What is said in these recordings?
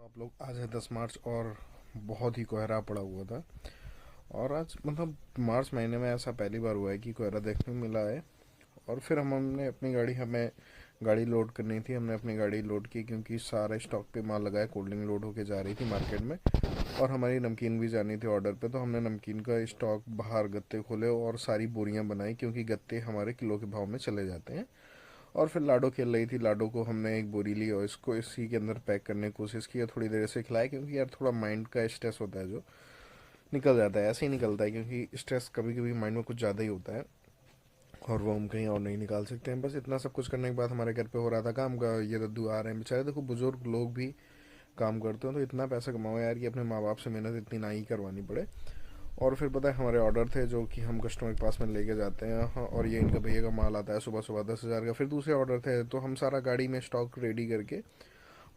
आप लोग आज है 10 मार्च और बहुत ही कोहरा पड़ा हुआ था। और आज मतलब मार्च महीने में ऐसा पहली बार हुआ है कि कोहरा देखने को मिला है। और फिर हमने अपनी गाड़ी हमें गाड़ी लोड करनी थी, हमने अपनी गाड़ी लोड की क्योंकि सारे स्टॉक पे माल लगाया। कोल्ड ड्रिंक लोड होके जा रही थी मार्केट में और हमारी नमकीन भी जानी थी ऑर्डर पे। तो हमने नमकीन का स्टॉक बाहर गत्ते खोले और सारी बोरियां बनाई क्योंकि गत्ते हमारे किलो के भाव में चले जाते हैं। और फिर लाडो खेल रही थी, लाडो को हमने एक बोरी ली और इसको इसी के अंदर पैक करने की कोशिश की और थोड़ी देर से खिलाया क्योंकि यार थोड़ा माइंड का स्ट्रेस होता है जो निकल जाता है, ऐसे ही निकलता है क्योंकि स्ट्रेस कभी कभी माइंड में कुछ ज़्यादा ही होता है और वो हम कहीं और नहीं निकाल सकते हैं। बस इतना सब कुछ करने के बाद हमारे घर पे हो रहा था काम का। ये दद्दू आ रहे हैं बेचारे, देखो बुजुर्ग लोग भी काम करते हो तो इतना पैसा कमाओ यार कि अपने माँ बाप से मेहनत इतनी ना ही करवानी पड़े। और फिर पता है हमारे ऑर्डर थे जो कि हम कस्टमर के पास में लेके जाते हैं। हाँ, और ये इनका भैया का माल आता है सुबह सुबह 10,000 का। फिर दूसरे ऑर्डर थे तो हम सारा गाड़ी में स्टॉक रेडी करके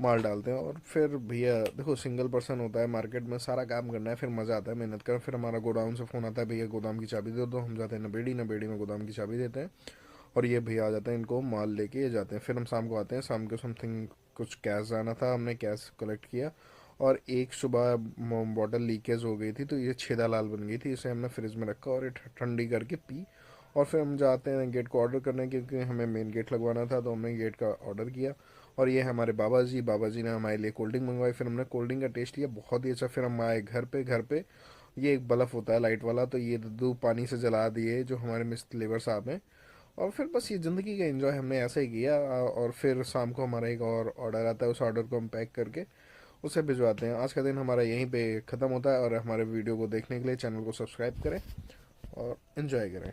माल डालते हैं। और फिर भैया देखो सिंगल पर्सन होता है, मार्केट में सारा काम करना है, फिर मज़ा आता है मेहनत कर। फिर हमारा गोडाउन से फ़ोन आता है, भैया गोदाम की चाबी दे दो। हम जाते हैं नबेड़ी, नबेड़ी में गोदाम की चाबी देते हैं और ये भैया आ जाते हैं, इनको माल लेके ये जाते हैं। फिर हम शाम को आते हैं, शाम को समथिंग कुछ कैश आना था, हमने कैश कलेक्ट किया। और एक सुबह बॉटल लीकेज हो गई थी तो ये छेदा लाल बन गई थी, इसे हमने फ्रिज में रखा और ये ठंडी करके पी। और फिर हम जाते हैं गेट को ऑर्डर करने क्योंकि हमें मेन गेट लगवाना था तो हमने गेट का ऑर्डर किया। और ये हमारे बाबा जी ने हमारे लिए कोल्ड ड्रिंक मंगवाई। फिर हमने कोल्ड ड्रिंक का टेस्ट लिया, बहुत ही अच्छा। फिर हम आए घर पे ये एक बल्ब होता है लाइट वाला, तो ये दो पानी से जला दिए जो हमारे मिस्टर लेबर साहब हैं। और फिर बस ये ज़िंदगी का एंजॉय हमने ऐसे ही किया। और फिर शाम को हमारा एक और ऑर्डर आता है, उस ऑर्डर को हम पैक करके उसे भिजवाते हैं। आज का दिन हमारा यहीं पे ख़त्म होता है और हमारे वीडियो को देखने के लिए चैनल को सब्सक्राइब करें और इन्जॉय करें।